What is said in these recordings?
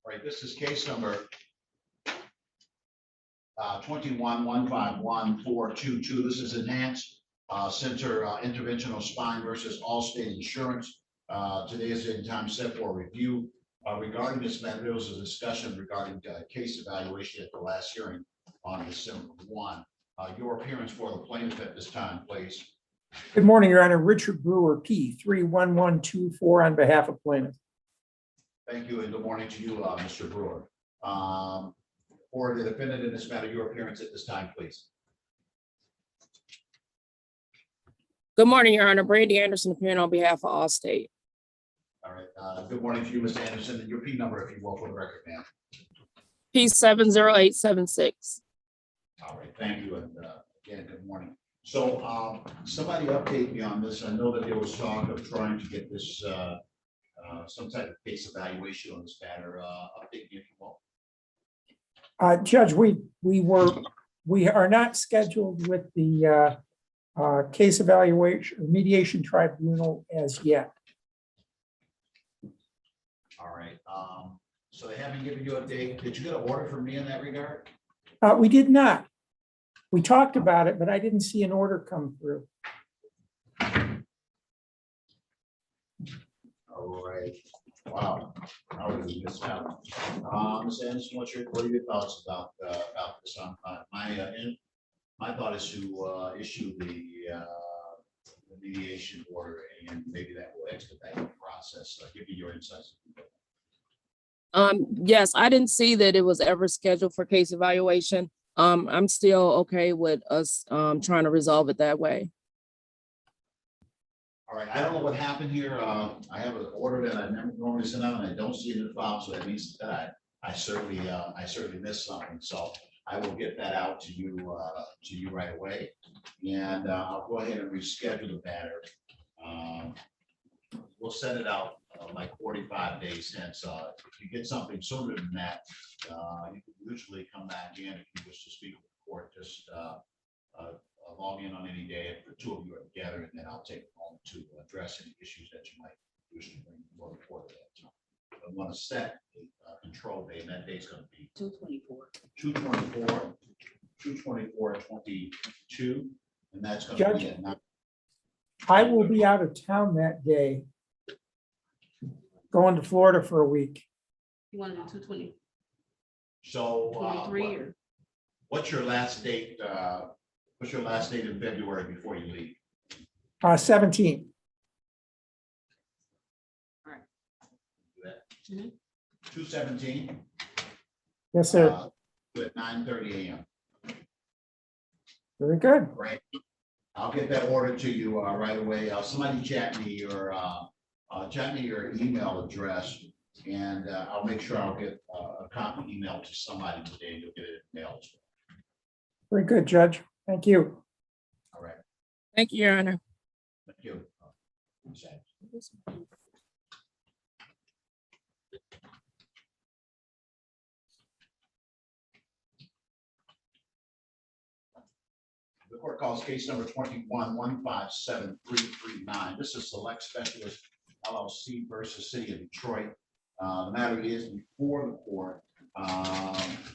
All right, this is case number 21-151-422. This is Enhanced Center Interventional Spine versus Allstate Insurance. Today is the time set for review. Regarding this matter, there was a discussion regarding case evaluation at the last hearing on December 1. Your appearance for the plaintiff at this time, please. Good morning, Your Honor. Richard Brewer, P31124 on behalf of plaintiff. Thank you, and good morning to you, Mr. Brewer. For the defendant in this matter, your appearance at this time, please. Good morning, Your Honor. Brandy Anderson appearing on behalf of Allstate. All right. Good morning to you, Ms. Anderson, and your P number, if you will, for the record, ma'am. P70876. All right. Thank you, and again, good morning. So, somebody update me on this. I know that there was talk of trying to get this some type of case evaluation on this matter. Update me if you will. Judge, we are not scheduled with the case evaluation mediation tribunal as yet. All right. So they haven't given you a date. Did you get an order from me in that regard? We did not. We talked about it, but I didn't see an order come through. All right. Wow. How did we miss out? Ms. Anderson, what are your thoughts about this? My thought is to issue the mediation order, and maybe that will expedite the process. Give me your insights. Yes, I didn't see that it was ever scheduled for case evaluation. I'm still okay with us trying to resolve it that way. All right, I don't know what happened here. I have an order that I never normally send out, and I don't see it in the file, so that means that I certainly missed something. So I will get that out to you right away, and I'll go ahead and reschedule the matter. We'll send it out like 45 days hence. If you get something sooner than that, you can usually come back in if you wish to speak with the court. Just log in on any day if the two of you are together, and then I'll take a moment to address any issues that you might wish to bring before the court at that time. I want to set a control date, and that date's going to be 2/24/22, and that's going to be at 9. I will be out of town that day, going to Florida for a week. You want to do 220? So 23 or? what's your last date? What's your last date in February before you leave? 17. All right. Do that. Mhm. 2/17. Yes, sir. At 9:30 a.m. Very good. Right. I'll get that order to you right away. Somebody chat me your email address, and I'll make sure I'll get a copy emailed to somebody today. You'll get it mailed as well. Very good, Judge. Thank you. All right. Thank you, Your Honor. Thank you. The court calls case number 21-157-339. This is Select Specialist LLC versus City of Detroit. The matter is before the court,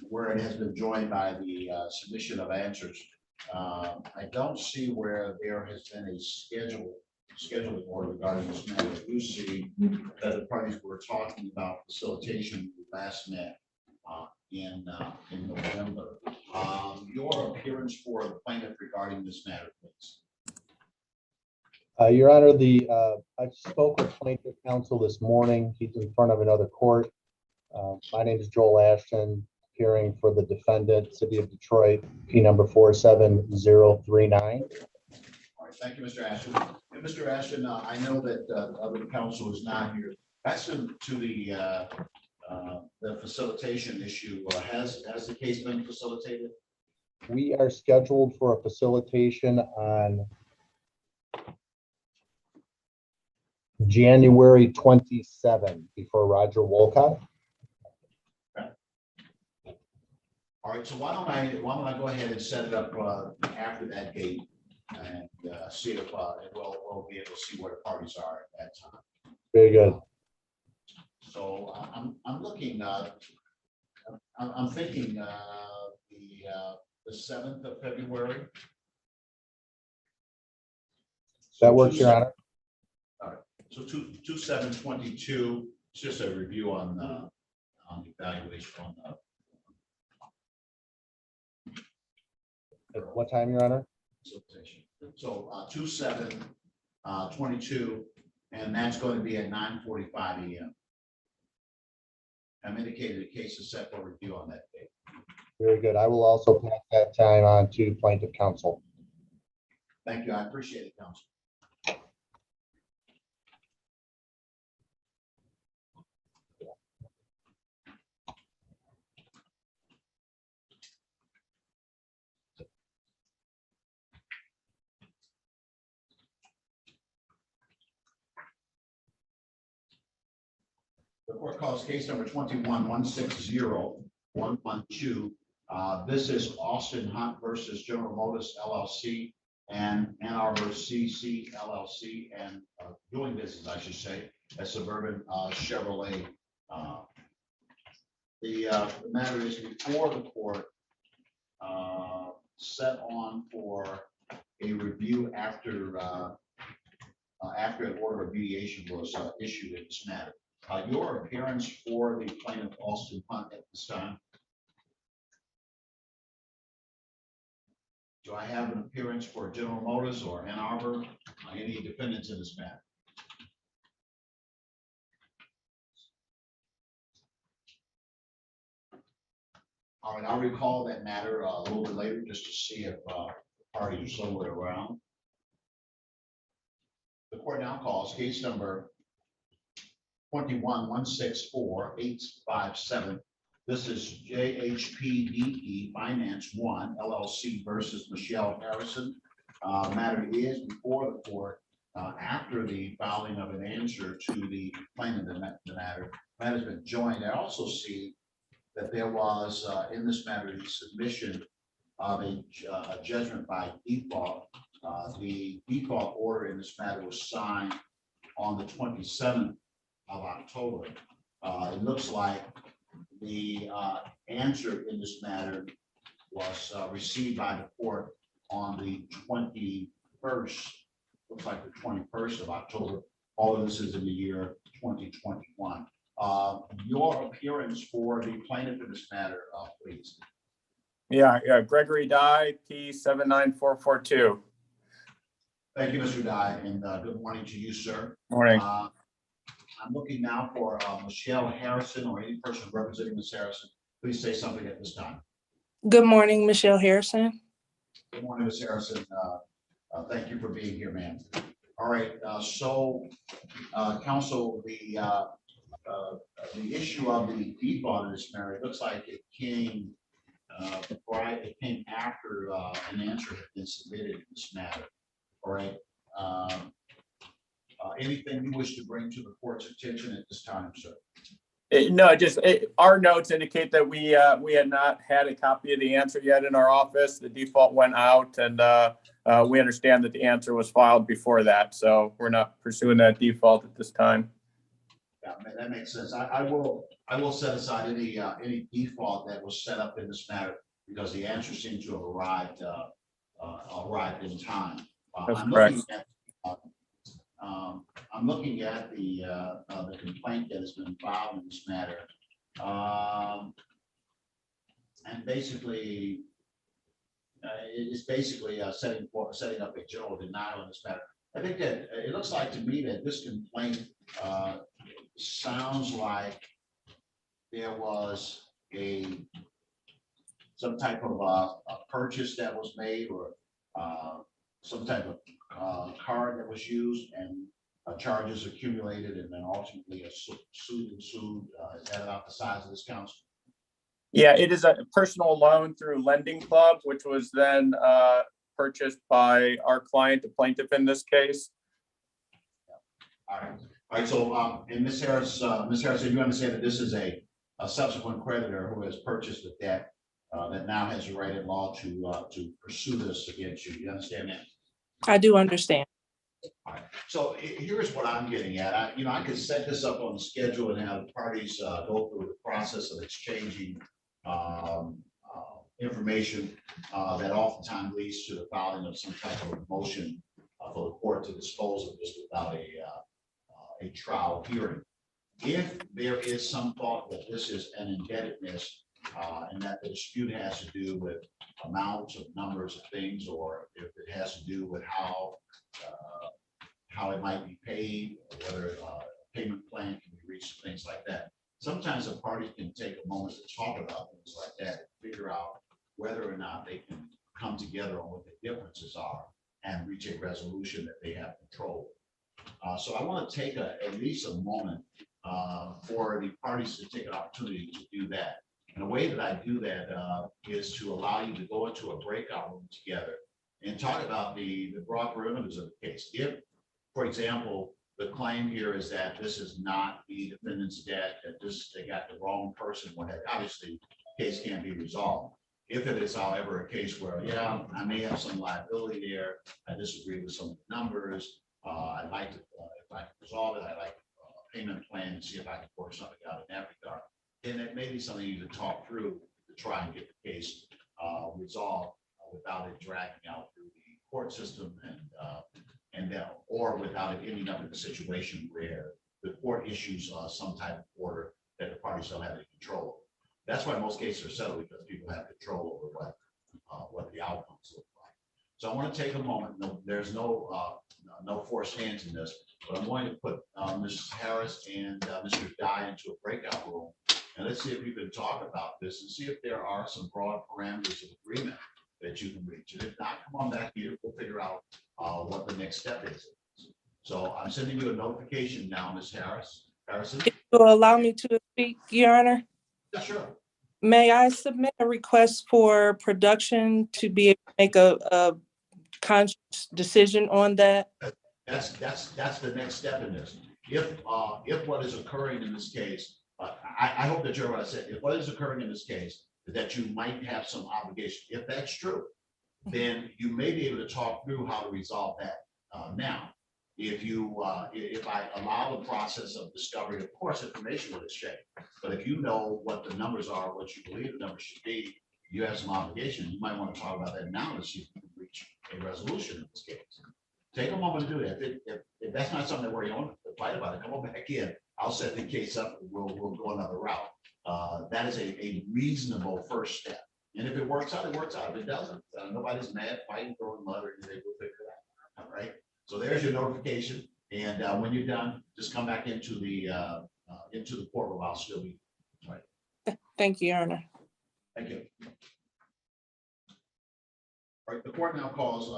where it has been joined by the submission of answers. I don't see where there has been a scheduling order regarding this matter. You see that the parties were talking about facilitation last met in November. Your appearance for the plaintiff regarding this matter, please. Your Honor, I spoke with plaintiff counsel this morning. He's in front of another court. My name is Joel Ashton, appearing for the defendant, City of Detroit, P number 47039. All right, thank you, Mr. Ashton. And Mr. Ashton, I know that other counsel is not here. That's to the facilitation issue. Has the case been facilitated? We are scheduled for a facilitation on January 27 before Roger Wolcott. All right, so why don't I go ahead and set it up after that date, and see if we'll be able to see where the parties are at that time. Very good. So I'm looking, I'm thinking, the 7th of February. That works, Your Honor. So 2/7/22, it's just a review on the evaluation on the At what time, Your Honor? solicitation. So 2/7/22, and that's going to be at 9:45 a.m. I'm indicated a case is set for review on that date. Very good. I will also pass that time on to plaintiff counsel. Thank you. I appreciate it, counsel. The court calls case number 21-160-112. This is Austin Hunt versus General Motors LLC and Ann Arbor CC LLC and doing business, I should say, at Suburban Chevrolet. The matter is before the court, set on for a review after an order of mediation was issued in this matter. Your appearance for the plaintiff Austin Hunt at this time. Do I have an appearance for General Motors or Ann Arbor, any defendants in this matter? All right, I'll recall that matter a little bit later just to see if parties are somewhere around. The court now calls case number 21-164-857. This is JHPDE Finance 1 LLC versus Michelle Harrison. Matter is before the court after the filing of an answer to the complainant in the matter. That has been joined. I also see that there was in this matter the submission of a judgment by default. The default order in this matter was signed on the 27th of October. It looks like the answer in this matter was received by the court on the 21st. Looks like the 21st of October. All of this is in the year 2021. Your appearance for the plaintiff in this matter, please. Yeah, Gregory Dye, P 79442. Thank you, Mr. Dye, and good morning to you, sir. Morning. I'm looking now for Michelle Harrison or any person representing Ms. Harrison. Please say something at this time. Good morning, Michelle Harrison. Good morning, Ms. Harrison. Thank you for being here, ma'am. All right, counsel, the issue of the default in this matter, it looks like it came after an answer had been submitted in this matter. All right. Anything you wish to bring to the court's attention at this time, sir? No, our notes indicate that we had not had a copy of the answer yet in our office. The default went out, and we understand that the answer was filed before that, so we're not pursuing that default at this time. Yeah, that makes sense. I will set aside any default that was set up in this matter because the answer seems to have arrived in time. That's correct. I'm looking at the complaint that has been filed in this matter. And basically, it's basically setting up a general denial in this matter. I think that it looks like to me that this complaint sounds like there was some type of a purchase that was made or some type of card that was used and charges accumulated and then ultimately a suit ensued. Is that about the size of this, counsel? Yeah, it is a personal loan through Lending Club, which was then purchased by our client, the plaintiff in this case. All right. So, and Ms. Harrison, you understand that this is a subsequent creditor who has purchased the debt that now has the right at law to pursue this against you. You understand that? I do understand. All right, so here's what I'm getting at. I could set this up on the schedule and have parties go through the process of exchanging information that oftentimes leads to the filing of some type of motion for the court to dispose of this without a trial hearing. If there is some thought that this is an indebtedness and that the dispute has to do with amounts of numbers of things, or if it has to do with how it might be paid, or whether a payment plan can be reached, things like that. Sometimes a party can take a moment to talk about things like that, and figure out whether or not they can come together on what the differences are and reach a resolution that they have control. So I want to take at least a moment for the parties to take an opportunity to do that. And the way that I do that is to allow you to go into a breakout room together and talk about the broad parameters of the case. If, for example, the claim here is that this is not the defendant's debt, that they got the wrong person, obviously the case can't be resolved. If it is, however, a case where, yeah, I may have some liability there, I disagree with some of the numbers, I'd like to, if I can resolve it, I'd like a payment plan and see if I can work something out in that regard. Then it may be something you can talk through to try and get the case resolved without it dragging out through the court system or without it ending up in a situation where the court issues some type of order that the parties don't have any control over. That's why most cases are settled, because people have control over what the outcomes look like. So I want to take a moment. No, there's no forced hands in this, but I'm going to put Mrs. Harris and Mr. Dye into a breakout room, and let's see if we can talk about this and see if there are some broad parameters of agreement that you can reach. And if not, come on back here. We'll figure out what the next step is. So I'm sending you a notification now, Ms. Harrison. Will allow me to speak, Your Honor? Yeah, sure. May I submit a request for production to be able to make a conscious decision on that? That's the next step in this. If what is occurring in this case, I hope that you're what I said. If what is occurring in this case is that you might have some obligation, if that's true, then you may be able to talk through how to resolve that now. If I allow the process of discovery, of course, information will exchange. But if you know what the numbers are, what you believe the numbers should be, you have some obligation. You might want to talk about that now to see if you can reach a resolution in this case. Take a moment to do that. If that's not something where you want to fight about it, come on back in. I'll set the case up. We'll go another route. That is a reasonable first step. And if it works out, it works out. If it doesn't, nobody's mad, fighting, throwing mud, or anything. We'll figure it out. All right. So there's your notification. And when you're done, just come back into the courtroom. I'll still be. All right. Thank you, Your Honor. Thank you. All right. The court now calls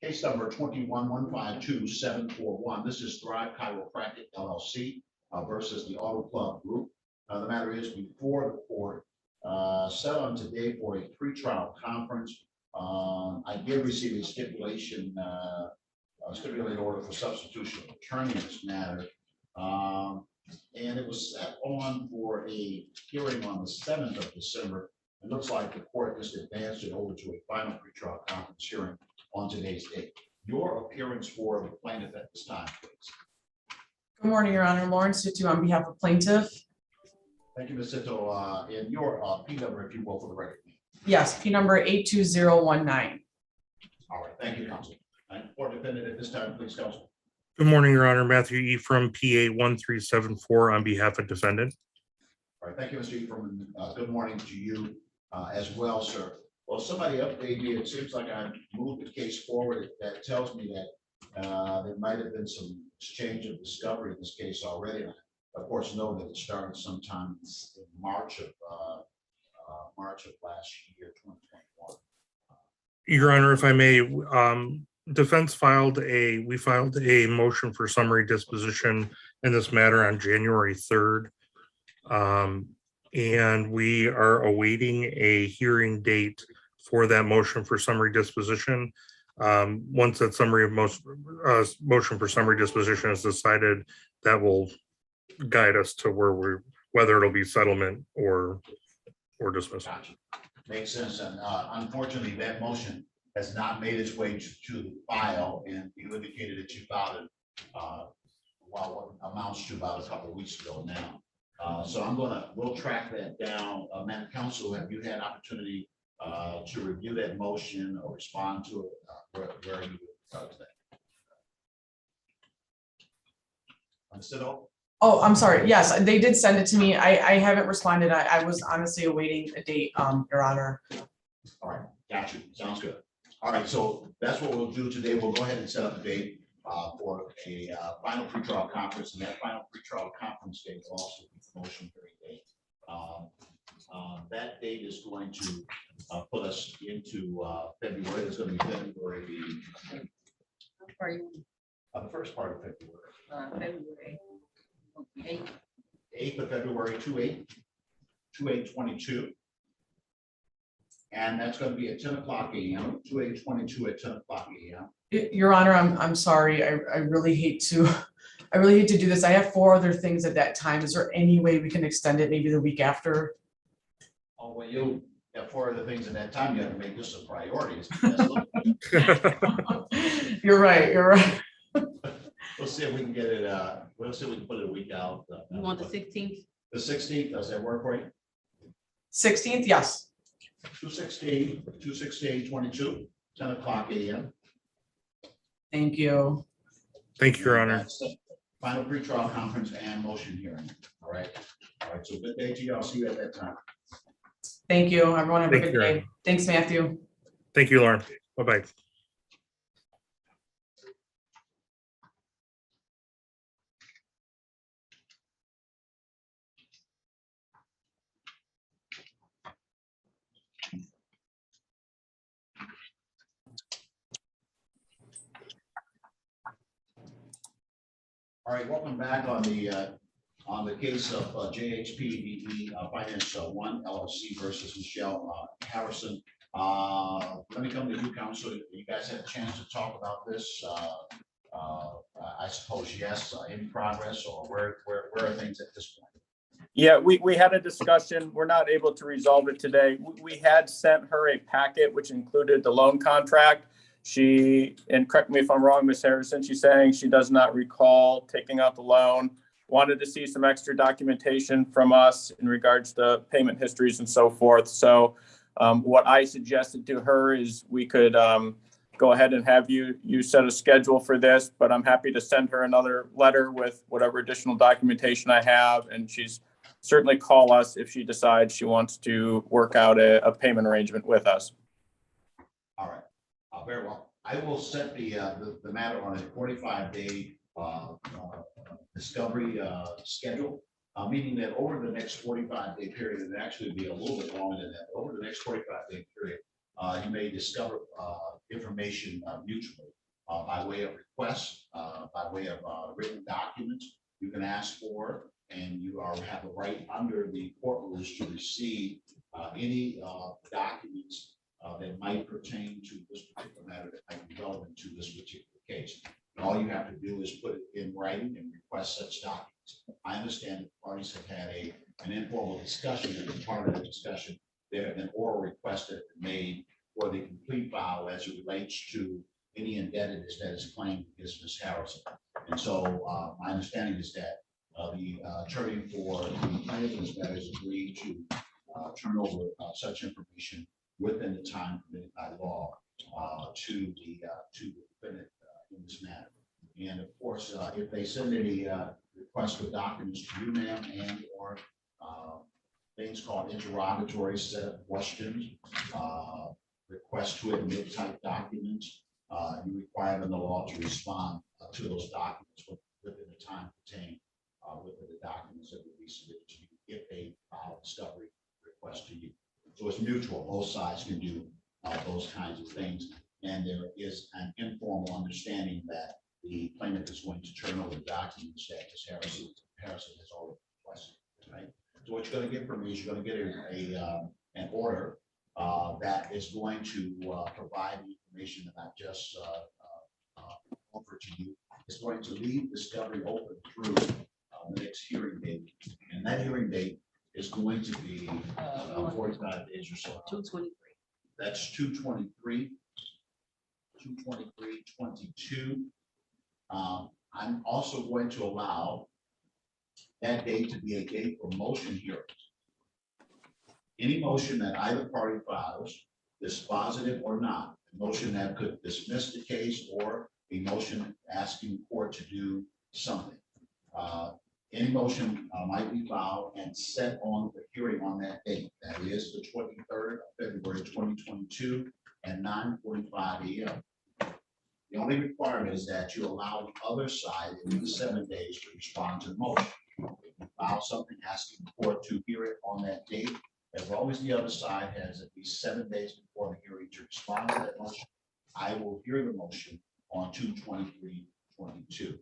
case number 21-152-741. This is Thrive Chiropractic LLC versus the Auto Club Group. The matter is before the court, set on today for a pretrial conference. I did receive a stipulated order for substitution of attorney in this matter. And it was set on for a hearing on the 7th of December. It looks like the court just advanced it over to a final pretrial conference hearing on today's date. Your appearance for the plaintiff at this time, please. Good morning, Your Honor. Lauren Situ on behalf of plaintiff. Thank you, Ms. Sito. And your P number, if you will, for the record. Yes, P number 82019. All right, thank you, counsel. And for defendant at this time, please, counsel. Good morning, Your Honor. Matthew Ephraim, PA 1374 on behalf of defendant. All right, thank you, Mr. Ephraim. Good morning to you as well, sir. Well, somebody update me. It seems like I moved the case forward. That tells me that there might have been some exchange of discovery in this case already. Of course, know that it started sometime in March of last year, 2021. Your Honor, if I may, defense we filed a motion for summary disposition in this matter on January 3rd. And we are awaiting a hearing date for that motion for summary disposition. Once that motion for summary disposition is decided, that will guide us to whether it'll be settlement or dismissal. Gotcha. Makes sense. And unfortunately, that motion has not made its way to the file, and you indicated that you filed it, well, what amounts to about a couple of weeks ago now. So we'll track that down. Madam Council, have you had opportunity to review that motion or respond to it? Where are you with that? Understood all? Oh, I'm sorry. Yes, they did send it to me. I haven't responded. I was honestly awaiting a date, Your Honor. All right, got you. Sounds good. All right, so that's what we'll do today. We'll go ahead and set up a date for a final pretrial conference, and that final pretrial conference date will also be the motion hearing date. That date is going to put us into February. It's going to be February the first part of February. February. 8th of February, 2/8/22. And that's going to be at 10 o'clock a.m., 2/8/22 at 10 o'clock a.m. Your Honor, I'm sorry. I really hate to, do this. I have 4 other things at that time. Is there any way we can extend it maybe the week after? Oh, well, you have 4 other things at that time. You have to make this a priority. You're right. We'll see if we can get it, we'll see if we can put it a week out. You want the 16th? The 16th, does that work for you? 16th, yes. 2/16/22, 10 o'clock a.m. Thank you. Thank you, Your Honor. That's the final pretrial conference and motion hearing. All right. So good day to you. I'll see you at that time. Thank you. Everyone have a Thank good you, day. Your Thanks, Matthew. Thank you, Lauren. Bye-bye. All right, welcome back on the case of JHPDE Finance 1 LLC versus Michelle Harrison. Let me come to you, counsel. You guys had a chance to talk about this. I suppose yes, in progress, or where are things at this point? Yeah, we had a discussion. We're not able to resolve it today. We had sent her a packet which included the loan contract. She, and correct me if I'm wrong, Ms. Harrison, she's saying she does not recall taking out the loan, wanted to see some extra documentation from us in regards to payment histories and so forth. So what I suggested to her is we could go ahead and have you set a schedule for this, but I'm happy to send her another letter with whatever additional documentation I have. And she's certainly call us if she decides she wants to work out a payment arrangement with us. All right, very well. I will set the matter on a 45-day discovery schedule, meaning that over the next 45-day period, and actually be a little bit longer than that, but over the next 45-day period, you may discover information mutually by way of requests, by way of written documents you can ask for, and you have a right under the court rules to receive any documents that might pertain to this particular matter that might be relevant to this particular case. And all you have to do is put it in writing and request such documents. I understand that parties have had an informal discussion, and as part of the discussion, there have been oral requests that have been made for the complete file as it relates to any indebtedness that is claimed against Ms. Harrison. And so my understanding is that the attorney for the plaintiff's matter has agreed to turn over such information within the time permitted by law to the defendant in this matter. And of course, if they send any requests for documents to you, ma'am, and or things called interrogatory set of questions, request to admit type documents, you require in the law to respond to those documents within the time contained within the documents that will be submitted to you if they file a discovery request to you. So it's mutual. Both sides can do those kinds of things. And there is an informal understanding that the plaintiff is going to turn over the documents that Ms. Harrison has already requested. Right? So what you're going to get from me is you're going to get an order that is going to provide the information that I just offered to you. It's going to leave discovery open through the next hearing date. And that hearing date is going to be 45 days or so. 2/23. That's 2/23. 2/23/22. I'm also going to allow that date to be a date for motion hearings. Any motion that either party files, dispositive or not, a motion that could dismiss the case or a motion asking the court to do something. Any motion might be filed and set on the hearing on that date. That is the 23rd of February 2022 at 9:45 a.m. The only requirement is that you allow the other side at least 7 days to respond to the motion. If you file something asking the court to hear it on that date, as long as the other side has at least 7 days before the hearing to respond to that motion, I will hear the motion on 2/23/22.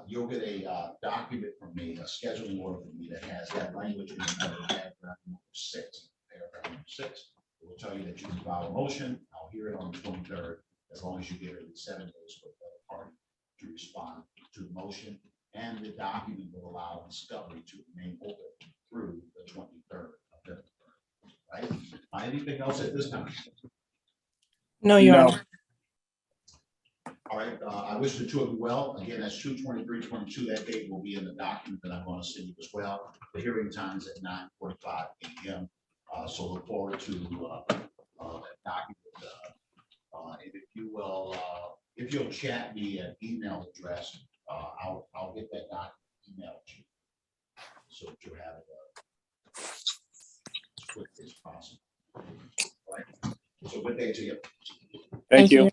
You'll get a document from me, a scheduling order from me that has that language in it, paragraph number 6. Paragraph number 6. It will tell you that you can file a motion. I'll hear it on the 23rd, as long as you give it at least 7 days for the other party to respond to the motion. And the document will allow discovery to remain open through the 23rd of February. Right? Anything else at this time? No, Your No. Honor. All right, I wish the two of you well. Again, that's 2/23/22. That date will be in the document that I'm going to send you as well. The hearing time is at 9:45 a.m. So look forward to that document. And if you will, if you'll chat me an email address, I'll get that document emailed to you. So that you have it as quickly as possible. All right. So good day to you. Thank you.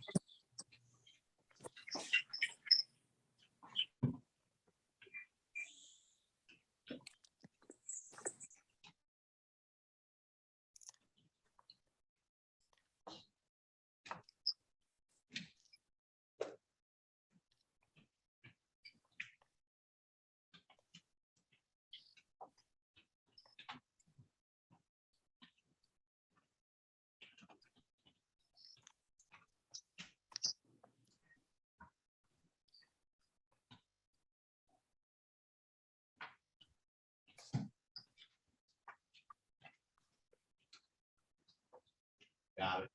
Got it.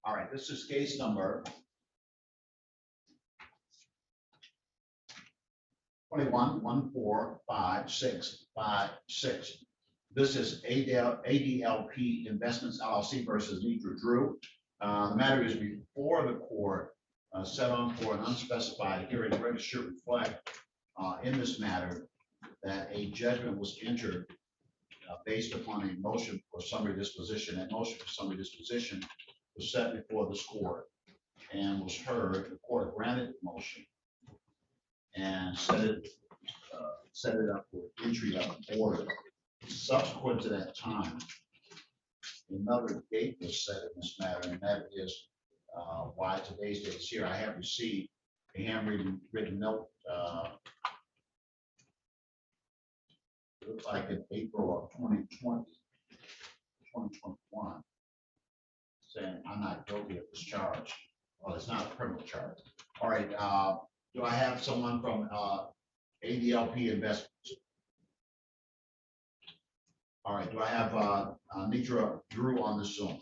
All right, this is case number 21-145656. This is ADLP Investments LLC versus Nidra Drew. The matter is before the court, set on for an unspecified hearing. The record should reflect in this matter that a judgment was entered based upon a motion for summary disposition. That motion for summary disposition was set before this court and was heard. The court granted the motion and set it up for entry of order. Subsequent to that time, another date was set in this matter, and that is why today's date is here. I have received a handwritten note. It looks like in April of 2021, saying I'm not guilty of this charge. Well, it's not a criminal charge. All right. Do I have someone from ADLP Investments? All right. Do I have Nidra Drew on the Zoom?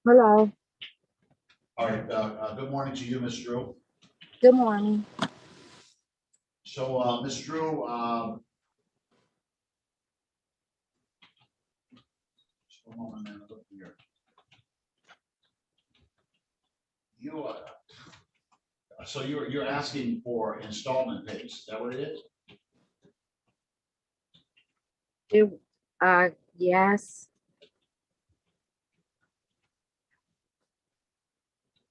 Hello, All right. Good morning to you, Ms. Drew. good morning. So, Ms. Drew, just a moment, man, look here. So you're asking for installment payments. Is that what it is? It, yes.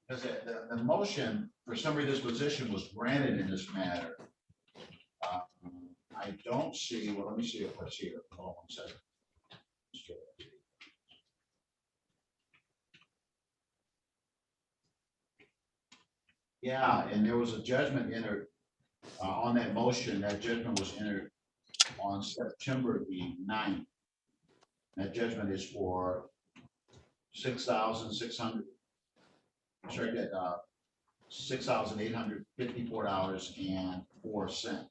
Because the motion for summary disposition was granted in this matter. I don't see, well, let me see if it's here. Hold on one second. Yeah, and there was a judgment entered on that motion. That judgment was entered on September the 9th. That judgment is for $6,600. Sorry, that $6,854.04.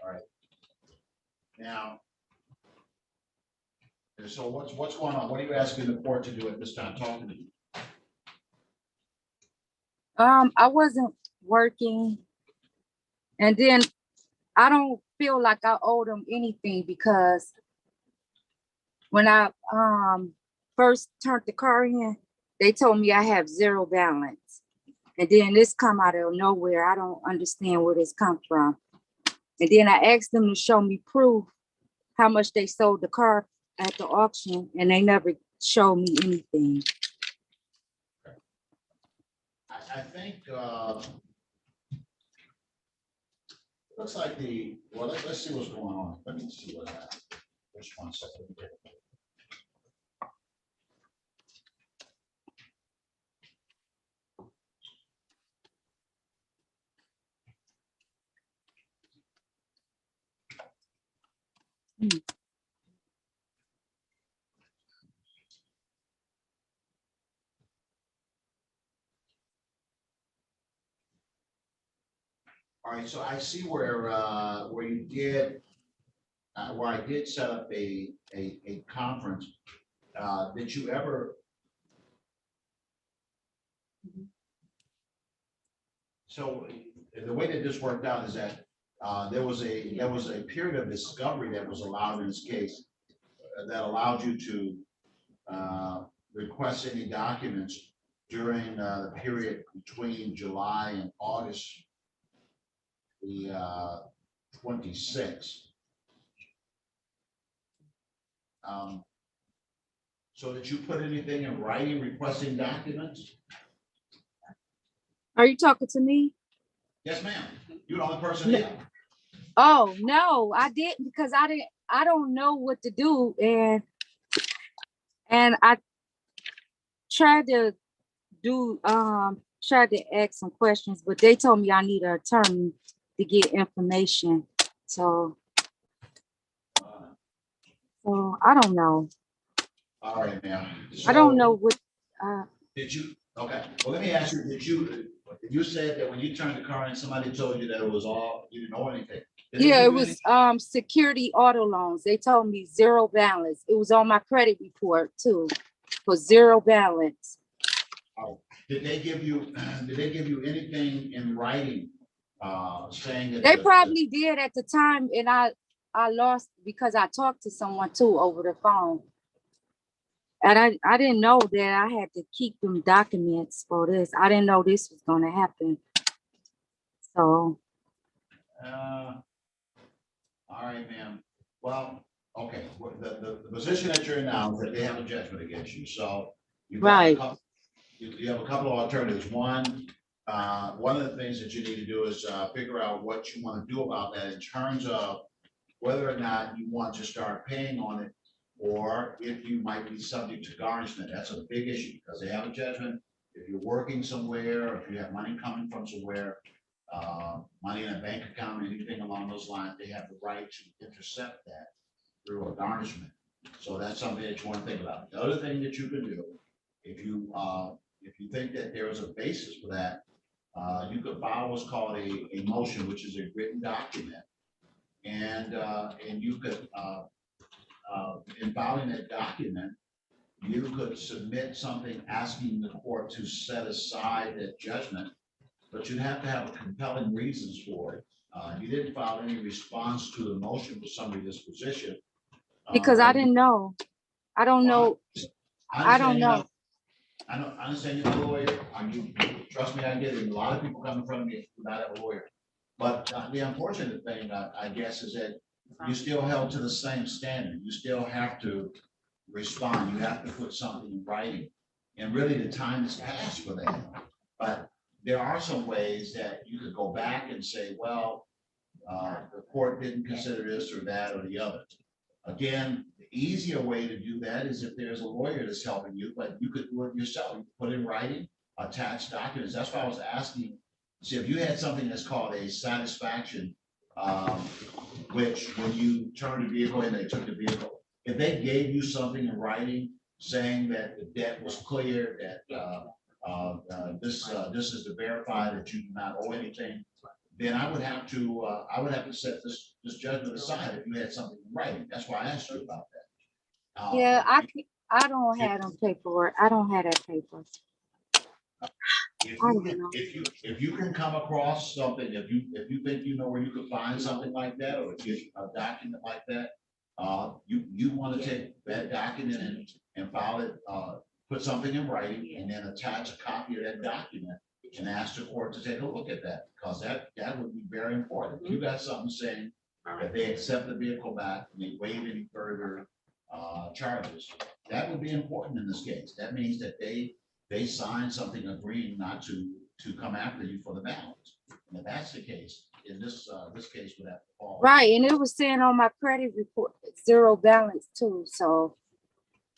All right. Now, so what's going on? What are you asking the court to do at this time? Talk to me. I wasn't working. And then I don't feel like I owe them anything because when I first turned the car in, they told me I have zero balance. And then this come out of nowhere. I don't understand where this come from. And then I asked them to show me proof how much they sold the car at the auction, and they never showed me anything. I think looks like well, let's see what's going on. Let me see what happened. Just one second. All right, so I see where you did, where I did set up a conference. Did you ever? So the way that this worked out is that there was a period of discovery that was allowed in this case that allowed you to request any documents during the period between July and August the 26th. So did you put anything in writing requesting documents? Are you talking to me? Yes, ma'am. You're the only person here. Oh, no, I didn't because I don't know what to do. And I tried to tried to ask some questions, but they told me I need an attorney to get information. So I don't know. All right, ma'am. I don't know what, Did you, okay, well, let me ask you, you said that when you turned the car in, somebody told you that it was all, you didn't know anything? Did they yeah, give it you was security auto loans. They told me zero balance. It was on my credit report too, for zero balance. Did they give you anything in writing, saying that? They probably did at the time, and I lost because I talked to someone too over the phone. And I didn't know that I had to keep them documents for this. I didn't know this was gonna happen. So. All right, ma'am. Well, okay, the position that you're in now is that they have a judgment against you, so. You've got Right. You have a couple of alternatives. One of the things that you need to do is figure out what you want to do about that in terms of whether or not you want to start paying on it, or if you might be subject to garnishment. That's a big issue because they have a judgment. If you're working somewhere, or if you have money coming from somewhere, money in a bank account, anything along those lines, they have the right to intercept that through a garnishment. So that's something that you want to think about. The other thing that you can do, if you think that there is a basis for that, you could file what's called a motion, which is a written document. And you could, in filing that document, you could submit something asking the court to set aside that judgment, but you'd have to have compelling reasons for it. You didn't file any response to the motion for summary disposition. Because I didn't know. I don't know. I don't know. I understand you're a lawyer. Trust me, I get it. A lot of people come in front of me who not have a lawyer. But the unfortunate thing, I guess, is that you're still held to the same standard. You still have to respond. You have to put something in writing. And really, the time has passed for that. But there are some ways that you could go back and say, well, the court didn't consider this or that or the other. Again, the easier way to do that is if there's a lawyer that's helping you, but you could do it yourself. You put in writing, attach documents. That's why I was asking. See, if you had something that's called a satisfaction, which when you turn the vehicle in, they took the vehicle. If they gave you something in writing saying that the debt was clear, that this is to verify that you do not owe anything, then I would have to set this judgment aside if you had something in writing. That's why I asked you about that. Yeah, I don't have them paperwork. I don't have that paper. If you can come across something, if you think you know where you could find something like that, or get a document like that, you want to take that document and file it, put something in writing, and then attach a copy of that document and ask the court to take a look at that, because that would be very important. If you got something saying that they accept the vehicle back and they waive any further charges, that would be important in this case. That means that they signed something agreeing not to come after you for the balance. And if that's the case, in this case would have to fall. Right, and it was saying on my credit report, zero balance too, so.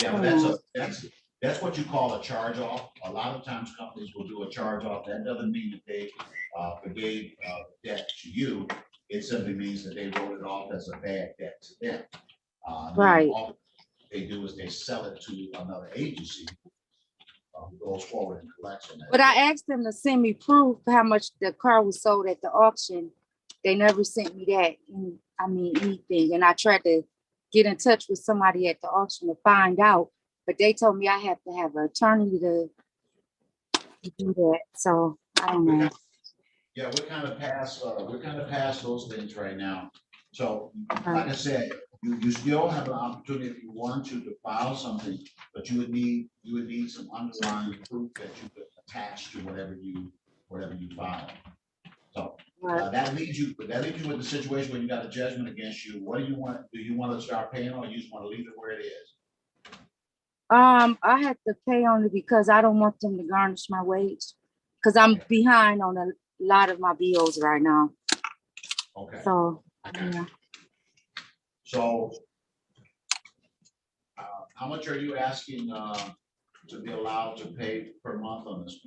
Yeah, but that's what you call a charge off. A lot of times companies will do a charge off. That doesn't mean that they forgave debt to you. It simply means that they wrote it off as a bad debt to them. Right. All they do is they sell it to another agency who goes forward and collects on that. But I asked them to send me proof how much the car was sold at the auction. They never sent me that. Anything. And I tried to get in touch with somebody at the auction to find out, but they told me I have to have an attorney to do that. So I don't know. Yeah, we're kind of past those things right now. So like I said, you still have an opportunity if you want to file something, but you would need some underlying proof that you could attach to whatever you file. So that leaves you with the situation where you got a judgment against you. What do you want? Do you want to start paying, or you just want to leave it where it is? I had to pay on it because I don't want them to garnish my wage, because I'm behind on a lot of my bills right now. Okay. So yeah. So how much are you asking to be allowed to pay per month on this?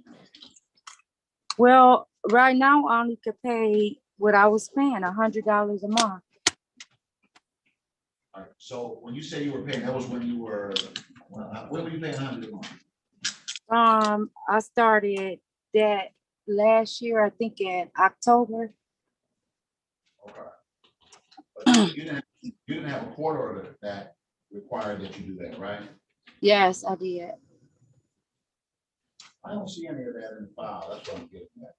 Well, right now I only could pay what I was paying, $100 a month. All right. So when you say you were paying, that was when you were, when were you paying $100 a month? I started that last year, I think in October. Okay. But you didn't have a court order that required that you do that, right? Yes, I did. I don't see any of that in the file. That's what I'm getting at.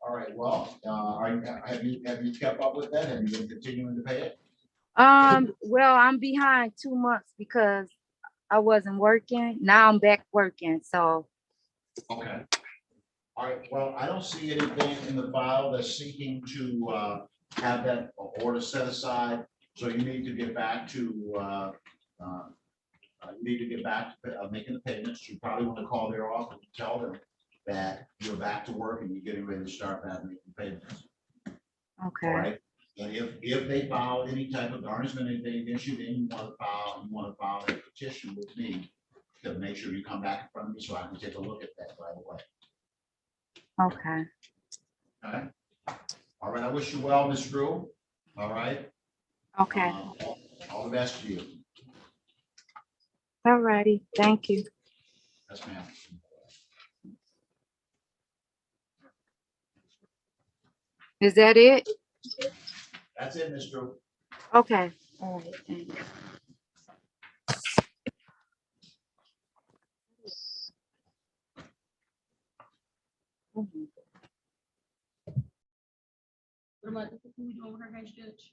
All right. Well, have you kept up with that? Have you been continuing to pay it? Well, I'm behind 2 months because I wasn't working. Now I'm back working. So. Okay. All right. Well, I don't see anything in the file that's seeking to have that order set aside. So you need to get back to making the payments. You probably want to call their office and tell them that you're back to work and you're getting ready to start back making payments. Okay. All right. And if they file any type of garnishment, anything against you, then you want to file a petition with me to make sure you come back in front of me so I can take a look at that right away. Okay. All right. All right. I wish you well, Ms. Drew. All right. Okay. All the best to you. All righty. Thank you. Yes, ma'am. Is that it? That's it, Ms. Drew. Okay. All right. Thank you. What about, what we doing with her, Judge?